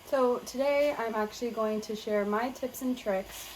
So today I'm actually going to share my tips and tricks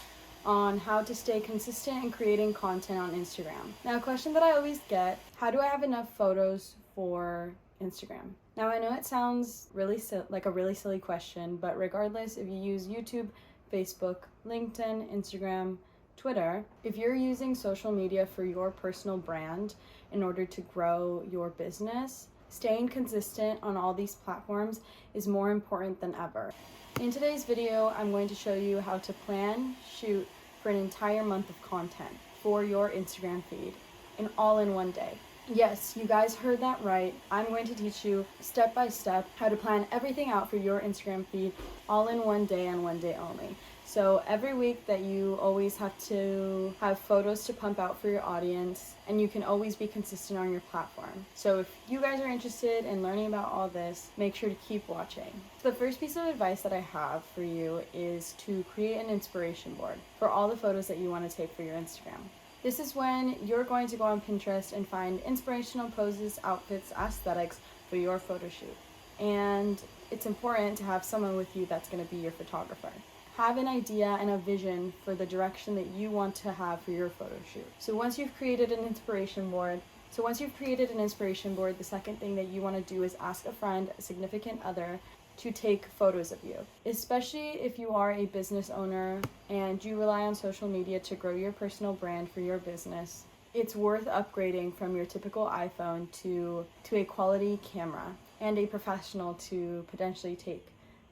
on how to stay consistent in creating content on Instagram. Now, a question that I always get, how do I have enough photos for Instagram? Now, I know it sounds like a really silly question, but regardless if you use YouTube, Facebook, LinkedIn, Instagram, Twitter, if you're using social media for your personal brand in order to grow your business, staying consistent on all these platforms is more important than ever. In today's video, I'm going to show you how to plan, shoot for an entire month of content for your Instagram feed, and all in one day. Yes, you guys heard that right. I'm going to teach you step by step how to plan everything out for your Instagram feed all in one day and one day only. So every week that you always have to have photos to pump out for your audience, and you can always be consistent on your platform. So if you guys are interested in learning about all this, make sure to keep watching. So the first piece of advice that I have for you is to create an inspiration board for all the photos that you want to take for your Instagram. This is when you're going to go on Pinterest and find inspirational poses, outfits, aesthetics for your photo shoot. And it's important to have someone with you that's going to be your photographer. Have an idea and a vision for the direction that you want to have for your photo shoot. So once you've created an inspiration board, the second thing that you want to do is ask a friend, a significant other, to take photos of you. Especially if you are a business owner and you rely on social media to grow your personal brand for your business, it's worth upgrading from your typical iPhone to a quality camera and a professional to potentially take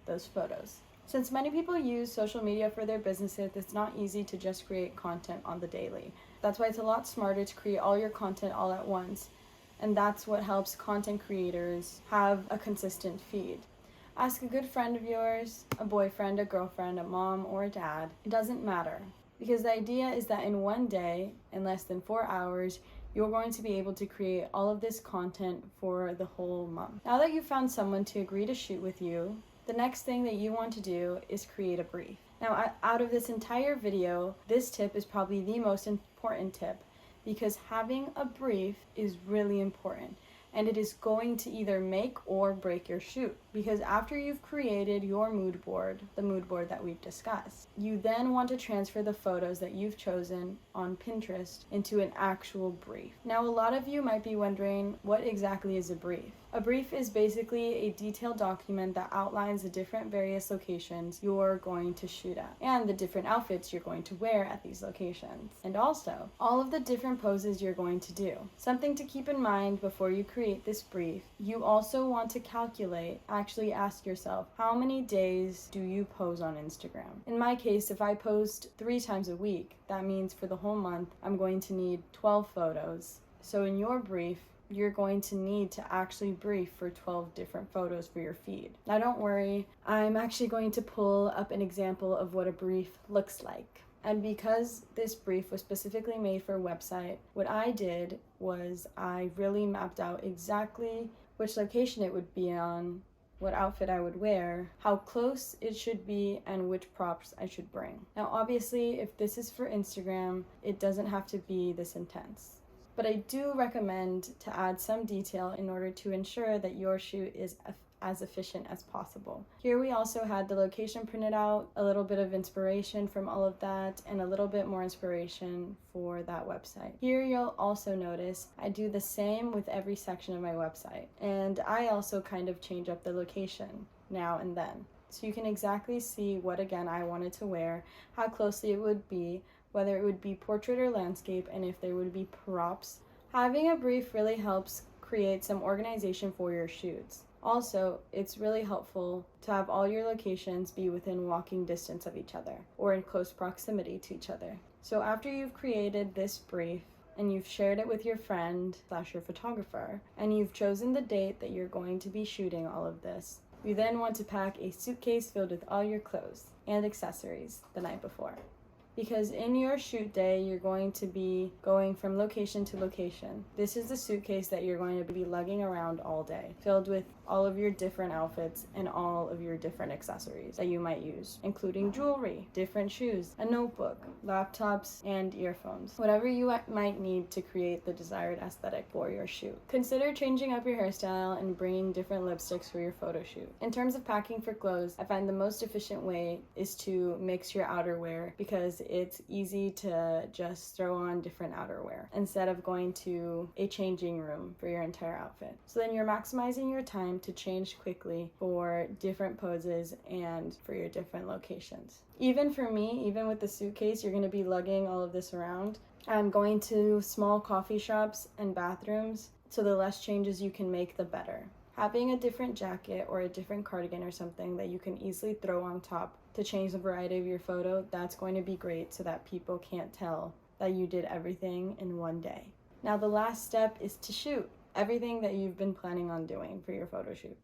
those photos. Since many people use social media for their businesses, it's not easy to just create content on the daily. That's why it's a lot smarter to create all your content all at once. And that's what helps content creators have a consistent feed. Ask a good friend of yours, a boyfriend, a girlfriend, a mom, or a dad. It doesn't matter. Because the idea is that in one day, in less than 4 hours, you're going to be able to create all of this content for the whole month. Now that you've found someone to agree to shoot with you, the next thing that you want to do is create a brief. Now, out of this entire video, this tip is probably the most important tip because having a brief is really important. And it is going to either make or break your shoot. Because after you've created your mood board, the mood board that we've discussed, you then want to transfer the photos that you've chosen on Pinterest into an actual brief. Now, a lot of you might be wondering, what exactly is a brief? A brief is basically a detailed document that outlines the different various locations you're going to shoot at and the different outfits you're going to wear at these locations. And also, all of the different poses you're going to do. Something to keep in mind before you create this brief, you also want to actually ask yourself, how many days do you pose on Instagram? In my case, if I post 3 times a week, that means for the whole month, I'm going to need 12 photos. So in your brief, you're going to need to actually brief for 12 different photos for your feed. Now don't worry, I'm actually going to pull up an example of what a brief looks like. And because this brief was specifically made for a website, what I did was I really mapped out exactly which location it would be on, what outfit I would wear, how close it should be, and which props I should bring. Now obviously, if this is for Instagram, it doesn't have to be this intense. But I do recommend to add some detail in order to ensure that your shoot is as efficient as possible. Here we also had the location printed out, a little bit of inspiration from all of that, and a little bit more inspiration for that website. Here you'll also notice I do the same with every section of my website. And I also kind of change up the location now and then. So you can exactly see what again I wanted to wear, how closely it would be, whether it would be portrait or landscape, and if there would be props. Having a brief really helps create some organization for your shoots. Also, it's really helpful to have all your locations be within walking distance of each other or in close proximity to each other. So after you've created this brief and you've shared it with your friend / your photographer, and you've chosen the date that you're going to be shooting all of this, you then want to pack a suitcase filled with all your clothes and accessories the night before. Because in your shoot day, you're going to be going from location to location. This is the suitcase that you're going to be lugging around all day, filled with all of your different outfits and all of your different accessories that you might use, including jewelry, different shoes, a notebook, laptops, and earphones. Whatever you might need to create the desired aesthetic for your shoot. Consider changing up your hairstyle and bringing different lipsticks for your photo shoot. In terms of packing for clothes, I find the most efficient way is to mix your outerwear because it's easy to just throw on different outerwear instead of going to a changing room for your entire outfit. So then you're maximizing your time to change quickly for different poses and for your different locations. Even for me, even with the suitcase, you're going to be lugging all of this around. I'm going to small coffee shops and bathrooms, so the less changes you can make, the better. Having a different jacket or a different cardigan or something that you can easily throw on top to change the variety of your photo, that's going to be great so that people can't tell that you did everything in one day. Now the last step is to shoot everything that you've been planning on doing for your photo shoot.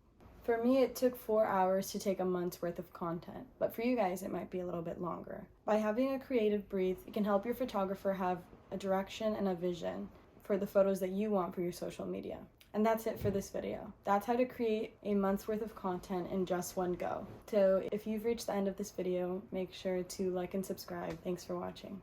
For me, it took 4 hours to take a month's worth of content, but for you guys, it might be a little bit longer. By having a creative brief, it can help your photographer have a direction and a vision for the photos that you want for your social media. And that's it for this video. That's how to create a month's worth of content in just one go. So if you've reached the end of this video, make sure to like and subscribe. Thanks for watching.